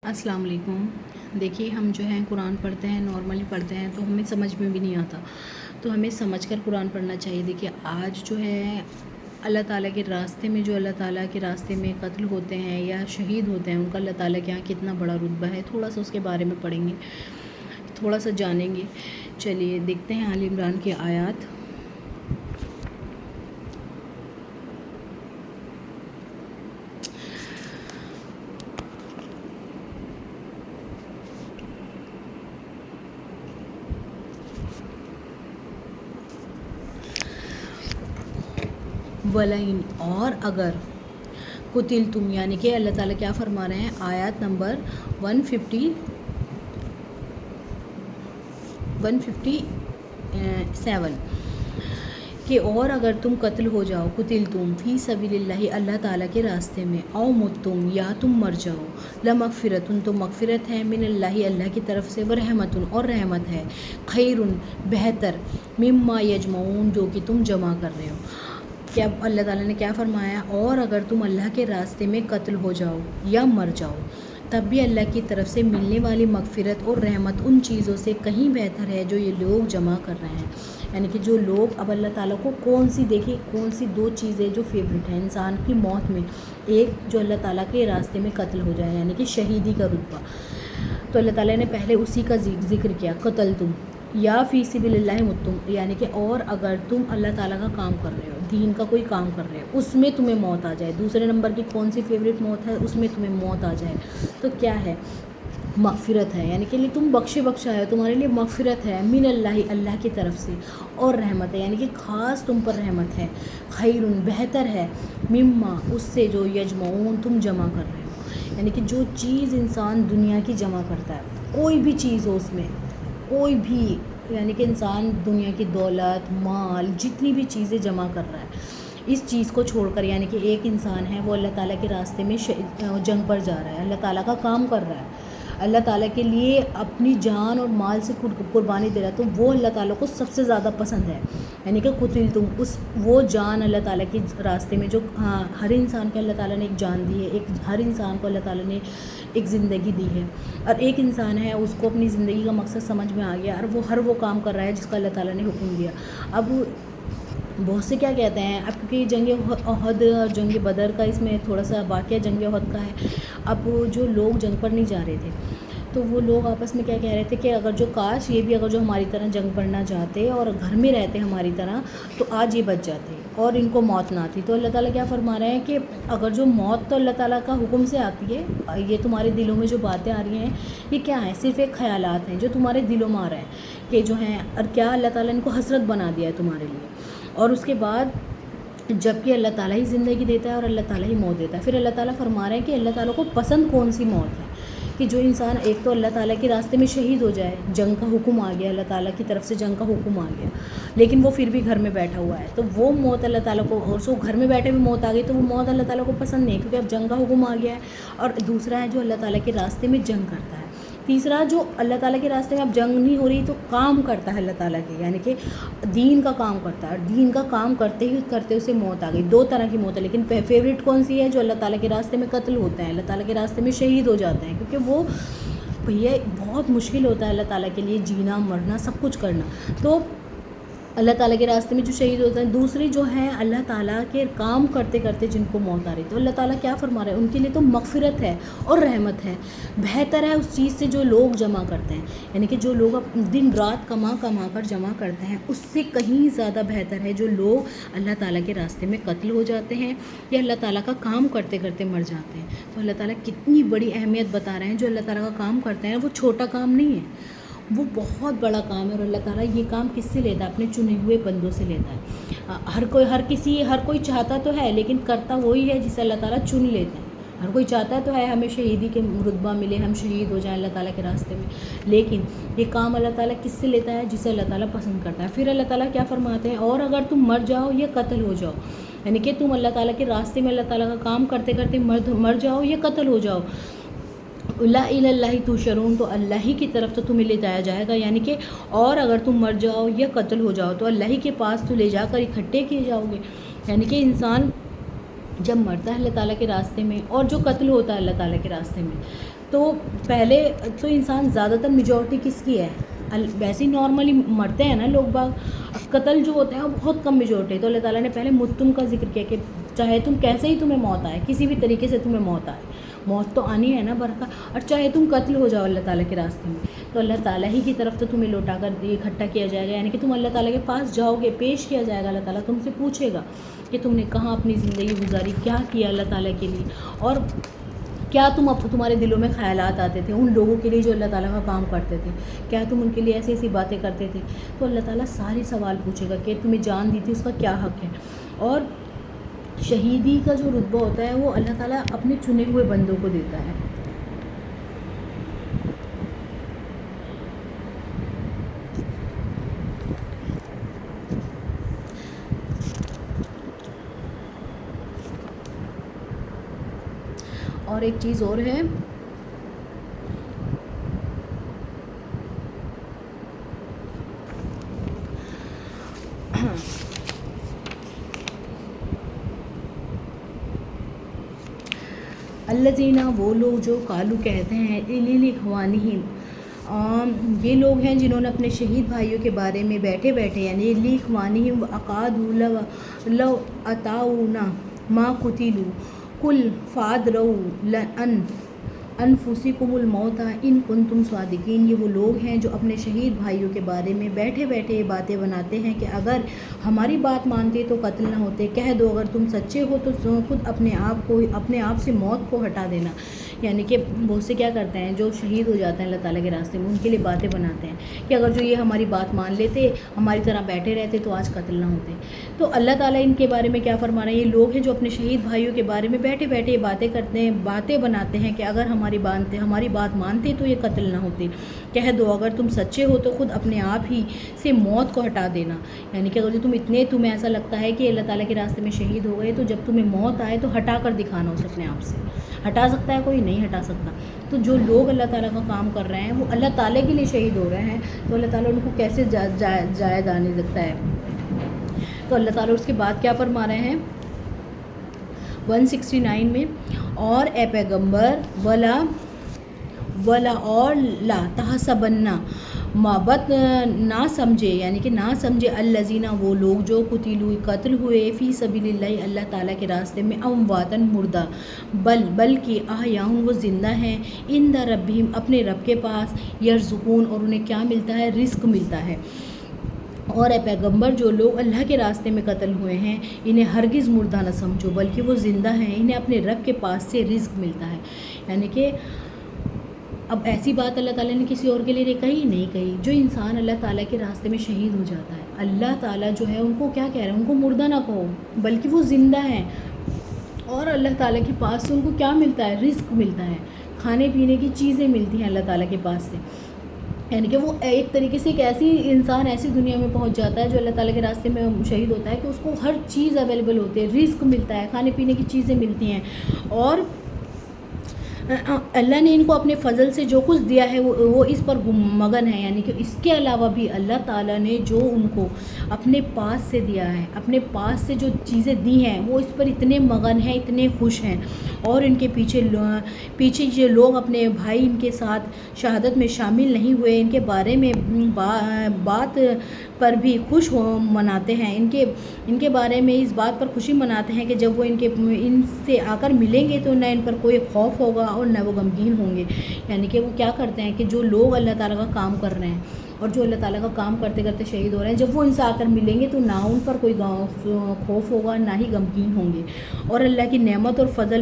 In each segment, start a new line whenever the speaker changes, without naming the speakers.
السلام علیکم۔ دیکھیے ہم جو ہیں قرآن پڑھتے ہیں، نارملی پڑھتے ہیں تو ہمیں سمجھ میں بھی نہیں آتا، تو ہمیں سمجھ کر قرآن پڑھنا چاہیے۔ دیکھیے آج جو ہے اللہ تعالیٰ کے راستے میں، جو اللہ تعالیٰ کے راستے میں قتل ہوتے ہیں یا شہید ہوتے ہیں، ان کا اللہ تعالیٰ کے یہاں کتنا بڑا رتبہ ہے، تھوڑا سا اس کے بارے میں پڑھیں گے، تھوڑا سا جانیں گے۔ چلیے دیکھتے ہیں آل عمران کی آیات۔ وَلَئِنْ اور اگر قتل تم، یعنی کہ اللہ تعالیٰ کیا فرما رہے ہیں، آیات نمبر 157 کہ اور اگر تم قتل ہو جاؤ، قتل تم فی سبیل اللہ، اللہ تعالیٰ کے راستے میں، او متم یا تم مر جاؤ، لمغفرۃ تو مغفرت ہے، من اللہ اللہ کی طرف سے، ورحمۃ اور رحمت ہے، خیر بہتر، مما یجمعون جو کہ تم جمع کر رہے ہو۔ کیا اللہ تعالیٰ نے کیا فرمایا، اور اگر تم اللہ کے راستے میں قتل ہو جاؤ یا مر جاؤ، تب بھی اللہ کی طرف سے ملنے والی مغفرت اور رحمت ان چیزوں سے کہیں بہتر ہے جو یہ لوگ جمع کر رہے ہیں۔ یعنی کہ جو لوگ اب اللہ تعالیٰ کو کون سی دو چیزیں جو فیوریٹ ہیں انسان کی موت میں، ایک جو اللہ تعالیٰ کے راستے میں قتل ہو جائے یعنی کہ شہیدی کا رتبہ، تو اللہ تعالیٰ نے پہلے اسی کا ذکر کیا، قتل تم یا فی سبیل اللہ متم، یعنی کہ اور اگر تم اللہ تعالیٰ کا کام کر رہے ہو، دین کا کوئی کام کر رہے ہو، اس میں تمہیں موت آ جائے، دوسرے نمبر کی کون سی فیوریٹ موت ہے، اس میں تمہیں موت آ جائے، تو کیا ہے، مغفرت ہے، یعنی کہ تم بخشا ہے، تمہارے لیے مغفرت ہے، من اللہ اللہ کی طرف سے، اور رحمت ہے، یعنی کہ خاص تم پر رحمت ہے، خیر بہتر ہے، مما اس سے جو یجمعون تم جمع کر رہے ہو، یعنی کہ جو چیز انسان دنیا کی جمع کرتا ہے، کوئی بھی چیز ہو اس میں، کوئی بھی، یعنی کہ انسان دنیا کی دولت، مال، جتنی بھی چیزیں جمع کر رہا ہے، اس چیز کو چھوڑ کر، یعنی کہ ایک انسان ہے وہ اللہ تعالیٰ کے راستے میں جنگ پر جا رہا ہے، اللہ تعالیٰ کا کام کر رہا ہے، اللہ تعالیٰ کے لیے اپنی جان اور مال سے قربانی دے رہا ہے، تو وہ اللہ تعالیٰ کو سب سے زیادہ پسند ہے، یعنی کہ قتل تم، وہ جان اللہ تعالیٰ کے راستے میں، جو ہر انسان کو اللہ تعالیٰ نے ایک جان دی ہے، ہر انسان کو اللہ تعالیٰ نے ایک زندگی دی ہے، اور ایک انسان ہے اس کو اپنی زندگی کا مقصد سمجھ میں آ گیا، اور وہ ہر کام کر رہا ہے جس کا اللہ تعالیٰ نے حکم دیا۔ اب بہت سے کیا کہتے ہیں، اب کیونکہ جنگ احد اور جنگ بدر کا اس میں تھوڑا سا واقعہ جنگ احد کا ہے، اب جو لوگ جنگ پر نہیں جا رہے تھے تو وہ لوگ آپس میں کیا کہہ رہے تھے کہ اگر جو کاش یہ بھی اگر جو ہماری طرح جنگ پر نہ جاتے اور گھر میں رہتے ہماری طرح تو آج یہ بچ جاتے اور ان کو موت نہ آتی۔ تو اللہ تعالیٰ کیا فرما رہے ہیں کہ اگر جو موت تو اللہ تعالیٰ کا حکم سے آتی ہے، یہ تمہارے دلوں میں جو باتیں آ رہی ہیں یہ کیا ہیں، صرف ایک خیالات ہیں جو تمہارے دلوں میں آ رہے ہیں کہ جو ہیں، اور کیا اللہ تعالیٰ نے ان کو حسرت بنا دیا ہے تمہارے لیے، اور اس کے بعد جب کہ اللہ تعالیٰ ہی زندگی دیتا ہے اور اللہ تعالیٰ ہی موت دیتا ہے۔ پھر اللہ تعالیٰ فرما رہے ہیں کہ اللہ تعالیٰ کو پسند کون سی موت ہے، کہ جو انسان ایک تو اللہ تعالیٰ کے راستے میں شہید ہو جائے، جنگ کا حکم آ گیا، اللہ تعالیٰ کی طرف سے جنگ کا حکم آ گیا، لیکن وہ پھر بھی گھر میں بیٹھا ہوا ہے، تو وہ موت اللہ تعالیٰ کو، اور سو گھر میں بیٹھے ہوئے موت آ گئی تو وہ موت اللہ تعالیٰ کو پسند نہیں ہے، کیونکہ اب جنگ کا حکم آ گیا ہے، اور دوسرا ہے جو اللہ تعالیٰ کے راستے میں جنگ کرتا ہے، تیسرا جو اللہ تعالیٰ کے راستے میں اب جنگ نہیں ہو رہی تو کام کرتا ہے اللہ تعالیٰ کے، یعنی کہ دین کا کام کرتا ہے، اور دین کا کام کرتے ہی کرتے اسے موت آ گئی۔ دو طرح کی موت ہے، لیکن فیوریٹ کون سی ہے، جو اللہ تعالیٰ کے راستے میں قتل ہوتے ہیں، اللہ تعالیٰ کے راستے میں شہید ہو جاتے ہیں، کیونکہ وہ بھیا بہت مشکل ہوتا ہے اللہ تعالیٰ کے لیے جینا مرنا سب کچھ کرنا، تو اللہ تعالیٰ کے راستے میں جو شہید ہوتے ہیں۔ دوسری جو ہے اللہ تعالیٰ کے کام کرتے کرتے جن کو موت آ رہی، تو اللہ تعالیٰ کیا فرما رہے ہیں، ان کے لیے تو مغفرت ہے اور رحمت ہے، بہتر ہے اس چیز سے جو لوگ جمع کرتے ہیں، یعنی کہ جو لوگ دن رات کما کر جمع کرتے ہیں، اس سے کہیں زیادہ بہتر ہے جو لوگ اللہ تعالیٰ کے راستے میں قتل ہو جاتے ہیں یا اللہ تعالیٰ کا کام کرتے کرتے مر جاتے ہیں۔ تو اللہ تعالیٰ کتنی بڑی اہمیت بتا رہے ہیں، جو اللہ تعالیٰ کا کام کرتے ہیں وہ چھوٹا کام نہیں ہے، وہ بہت بڑا کام ہے، اور اللہ تعالیٰ یہ کام کس سے لیتا ہے، اپنے چنے ہوئے بندوں سے لیتا ہے۔ ہر کوئی چاہتا تو ہے، لیکن کرتا وہی ہے جسے اللہ تعالیٰ چن لیتے ہیں۔ ہر کوئی چاہتا تو ہے ہمیں شہیدی کے رتبہ ملے، ہم شہید ہو جائیں اللہ تعالیٰ کے راستے میں، لیکن یہ کام اللہ تعالیٰ کس سے لیتا ہے، جسے اللہ تعالیٰ پسند کرتا ہے۔ پھر اللہ تعالیٰ کیا فرماتے ہیں، اور اگر تم مر جاؤ یا قتل ہو جاؤ، یعنی کہ تم اللہ تعالیٰ کے راستے میں اللہ تعالیٰ کا کام کرتے کرتے مر جاؤ یا قتل ہو جاؤ، لا الى اللہ تحشرون، تو اللہ ہی کی طرف تو تمہیں لے جایا جائے گا، یعنی کہ اور اگر تم مر جاؤ یا قتل ہو جاؤ تو اللہ ہی کے پاس تو لے جا کر اکٹھے کیے جاؤ گے، یعنی کہ انسان جب مرتا ہے اللہ تعالیٰ کے راستے میں اور جو قتل ہوتا ہے اللہ تعالیٰ کے راستے میں، تو پہلے تو انسان زیادہ تر میجورٹی کس کی ہے؟ ویسے ہی نارملی مرتے ہیں نا لوگ باغ، قتل جو ہوتے ہیں وہ بہت کم میجورٹی ہے. تو اللہ تعالیٰ نے پہلے متم کا ذکر کیا کہ چاہے تم کیسے ہی تمہیں موت آئے، کسی بھی طریقے سے تمہیں موت آئے، موت تو آنی ہے نا برکہ، اور چاہے تم قتل ہو جاؤ اللہ تعالیٰ کے راستے میں، تو اللہ تعالیٰ ہی کی طرف تو تمہیں لوٹا کر اکٹھا کیا جائے گا. یعنی کہ تم اللہ تعالیٰ کے پاس جاؤ گے، پیش کیا جائے گا، اللہ تعالیٰ تم سے پوچھے گا کہ تم نے کہاں اپنی زندگی گزاری، کیا کیا اللہ تعالیٰ کے لیے، اور کیا تمہارے دلوں میں خیالات آتے تھے ان لوگوں کے لیے جو اللہ تعالیٰ کا کام کرتے تھے، کیا تم ان کے لیے ایسی ایسی باتیں کرتے تھے. تو اللہ تعالیٰ سارے سوال پوچھے گا کہ تمہیں جان دی تھی اس کا کیا حق ہے. اور شہیدی کا جو رتبہ ہوتا ہے وہ اللہ تعالیٰ اپنے چنے ہوئے بندوں کو دیتا ہے. اور ایک چیز اور ہے، الذین وہ لوگ جو قالو کہتے ہیں لِإِخْوَانِهِمْ، یہ لوگ ہیں جنہوں نے اپنے شہید بھائیوں کے بارے میں بیٹھے بیٹھے یعنی لِإِخْوَانِهِمْ وَأَقَعَدُوا لَوْ أَطَاعُونَا مَا قُتِلُوا قُلْ فَادْرَؤُوا عَنْ أَنفُسِكُمُ الْمَوْتَ إِن كُنتُمْ صَادِقِينَ. یہ وہ لوگ ہیں جو اپنے شہید بھائیوں کے بارے میں بیٹھے بیٹھے یہ باتیں بناتے ہیں کہ اگر ہماری بات مانتے تو قتل نہ ہوتے، کہہ دو اگر تم سچے ہو تو خود اپنے آپ سے موت کو ہٹا دینا. یعنی کہ بہت سے کیا کرتے ہیں جو شہید ہو جاتے ہیں اللہ تعالیٰ کے راستے میں، ان کے لیے باتیں بناتے ہیں کہ اگر جو یہ ہماری بات مان لیتے، ہماری طرح بیٹھے رہتے تو آج قتل نہ ہوتے. تو اللہ تعالیٰ ان کے بارے میں کیا فرما رہے ہیں؟ یہ لوگ ہیں جو اپنے شہید بھائیوں کے بارے میں بیٹھے بیٹھے یہ باتیں کرتے ہیں، باتیں بناتے ہیں کہ اگر ہماری بات مانتے تو یہ قتل نہ ہوتے، کہہ دو اگر تم سچے ہو تو خود اپنے آپ ہی سے موت کو ہٹا دینا. یعنی کہ اگر جو تمہیں ایسا لگتا ہے کہ اللہ تعالیٰ کے راستے میں شہید ہو گئے تو جب تمہیں موت آئے تو ہٹا کر دکھانا اسے اپنے آپ سے. ہٹا سکتا ہے کوئی؟ نہیں ہٹا سکتا. تو جو لوگ اللہ تعالیٰ کا کام کر رہے ہیں وہ اللہ تعالیٰ کے لیے شہید ہو رہے ہیں، تو اللہ تعالیٰ ان کو کیسے جائز آنے سکتا ہے. تو اللہ تعالیٰ اس کے بعد کیا فرما رہے ہیں 169 میں، اور اے پیغمبر ولا اور لا تحسبنا محبت نہ سمجھے، یعنی کہ نہ سمجھے الذین وہ لوگ جو قتل ہوئے فی سبیل اللہ اللہ تعالیٰ کے راستے میں امواتن مردہ، بلکہ احیاء وہ زندہ ہیں عند ربہم اپنے رب کے پاس، یرزقون اور انہیں کیا ملتا ہے؟ رزق ملتا ہے. اور اے پیغمبر جو لوگ اللہ کے راستے میں قتل ہوئے ہیں انہیں ہرگز مردہ نہ سمجھو، بلکہ وہ زندہ ہیں، انہیں اپنے رب کے پاس سے رزق ملتا ہے. یعنی کہ اب ایسی بات اللہ تعالیٰ نے کسی اور کے لیے کہی نہیں کہی. جو انسان اللہ تعالیٰ کے راستے میں شہید ہو جاتا ہے، اللہ تعالیٰ جو ہے ان کو کیا کہہ رہے ہیں؟ ان کو مردہ نہ کہو بلکہ وہ زندہ ہیں، اور اللہ تعالیٰ کے پاس سے ان کو کیا ملتا ہے؟ رزق ملتا ہے، کھانے پینے کی چیزیں ملتی ہیں اللہ تعالیٰ کے پاس سے. یعنی کہ وہ ایک طریقے سے ایک ایسی انسان ایسی دنیا میں پہنچ جاتا ہے جو اللہ تعالیٰ کے راستے میں شہید ہوتا ہے کہ اس کو ہر چیز اویلیبل ہوتی ہے، رزق ملتا ہے، کھانے پینے کی چیزیں ملتی ہیں. اور اللہ نے ان کو اپنے فضل سے جو کچھ دیا ہے وہ اس پر مگن ہے. یعنی کہ اس کے علاوہ بھی اللہ تعالیٰ نے جو ان کو اپنے پاس سے دیا ہے، اپنے پاس سے جو چیزیں دی ہیں وہ اس پر اتنے مگن ہیں، اتنے خوش ہیں. اور ان کے پیچھے جو لوگ اپنے بھائی ان کے ساتھ شہادت میں شامل نہیں ہوئے ان کے بارے میں بات پر بھی خوش مناتے ہیں، ان کے بارے میں اس بات پر خوشی مناتے ہیں کہ جب وہ ان سے آ کر ملیں گے تو نہ ان پر کوئی خوف ہوگا اور نہ وہ غمگین ہوں گے. یعنی کہ وہ کیا کرتے ہیں کہ جو لوگ اللہ تعالیٰ کا کام کر رہے ہیں اور جو اللہ تعالیٰ کا کام کرتے کرتے شہید ہو رہے ہیں، جب وہ ان سے آ کر ملیں گے تو نہ ان پر کوئی خوف ہوگا نہ ہی غمگین ہوں گے. اور اللہ کی نعمت اور فضل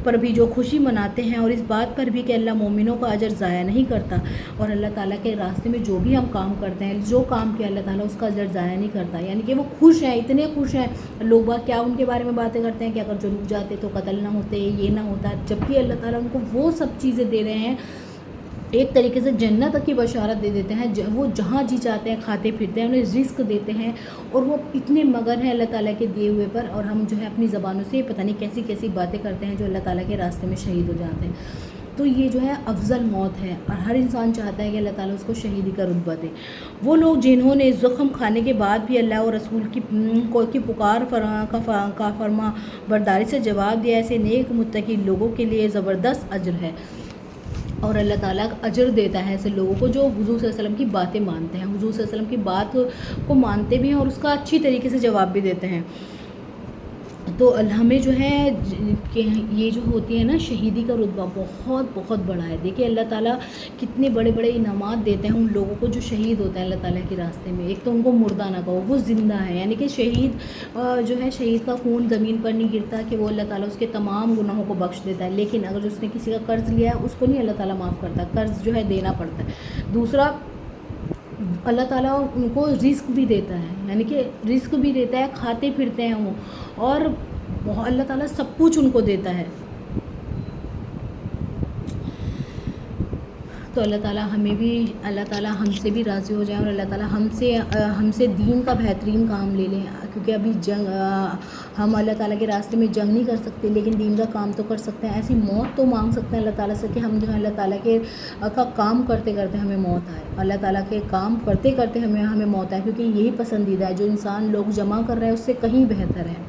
پر بھی جو خوشی مناتے ہیں، اور اس بات پر بھی کہ اللہ مومنوں کا اجر ضائع نہیں کرتا، اور اللہ تعالیٰ کے راستے میں جو بھی ہم کام کرتے ہیں، جو کام کیا اللہ تعالیٰ اس کا اجر ضائع نہیں کرتا. یعنی کہ وہ خوش ہیں، اتنے خوش ہیں. لوگ کیا ان کے بارے میں باتیں کرتے ہیں کہ اگر جو رک جاتے تو قتل نہ ہوتے، یہ نہ ہوتا، جبکہ اللہ تعالیٰ ان کو وہ سب چیزیں دے رہے ہیں، ایک طریقے سے جنت کی بشارت دے دیتے ہیں. وہ جہاں جی چاہتے ہیں کھاتے پھرتے ہیں، انہیں رزق دیتے ہیں، اور وہ اتنے مگن ہیں اللہ تعالیٰ کے دیے ہوئے پر. اور ہم جو ہے اپنی زبانوں سے پتہ نہیں کیسی کیسی باتیں کرتے ہیں جو اللہ تعالیٰ کے راستے میں شہید ہو جاتے ہیں. تو یہ جو ہے افضل موت ہے، اور ہر انسان چاہتا ہے کہ اللہ تعالیٰ اس کو شہیدی کا رتبہ دے. وہ لوگ جنہوں نے زخم کھانے کے بعد بھی اللہ اور رسول کی پکار کا فرما برداری سے جواب دیا، ایسے نیک متقی لوگوں کے لیے زبردست اجر ہے. اور اللہ تعالیٰ اجر دیتا ہے ایسے لوگوں کو جو حضور صلی اللہ علیہ وسلم کی باتیں مانتے ہیں، حضور صلی اللہ علیہ وسلم کی بات کو مانتے بھی ہیں اور اس کا اچھی طریقے سے جواب بھی دیتے ہیں۔ تو ہمیں جو ہے کہ یہ جو ہوتی ہے نا شہیدی کا رتبہ بہت بہت بڑا ہے۔ دیکھیے اللہ تعالیٰ کتنے بڑے بڑے انعامات دیتے ہیں ان لوگوں کو جو شہید ہوتا ہے اللہ تعالیٰ کے راستے میں۔ ایک تو ان کو مردہ نہ کہو، وہ زندہ ہے، یعنی کہ شہید جو ہے شہید کا خون زمین پر نہیں گرتا کہ وہ اللہ تعالیٰ اس کے تمام گناہوں کو بخش دیتا ہے، لیکن اگر اس نے کسی کا قرض لیا ہے اس کو نہیں اللہ تعالیٰ معاف کرتا، قرض جو ہے دینا پڑتا ہے۔ دوسرا اللہ تعالیٰ ان کو رزق بھی دیتا ہے، یعنی کہ رزق بھی دیتا ہے، کھاتے پھرتے ہیں وہ، اور اللہ تعالیٰ سب کچھ ان کو دیتا ہے۔ تو اللہ تعالیٰ ہمیں بھی، اللہ تعالیٰ ہم سے بھی راضی ہو جائیں اور اللہ تعالیٰ ہم سے دین کا بہترین کام لے لیں، کیونکہ ابھی ہم اللہ تعالیٰ کے راستے میں جنگ نہیں کر سکتے لیکن دین کا کام تو کر سکتے ہیں۔ ایسی موت تو مانگ سکتے ہیں اللہ تعالیٰ سے کہ ہم جو ہے اللہ تعالیٰ کے کا کام کرتے کرتے ہمیں موت آئے، اللہ تعالیٰ کے کام کرتے کرتے ہمیں موت آئے، کیونکہ یہی پسندیدہ ہے۔ جو انسان لوگ جمع کر رہے ہیں اس سے کہیں بہتر ہے۔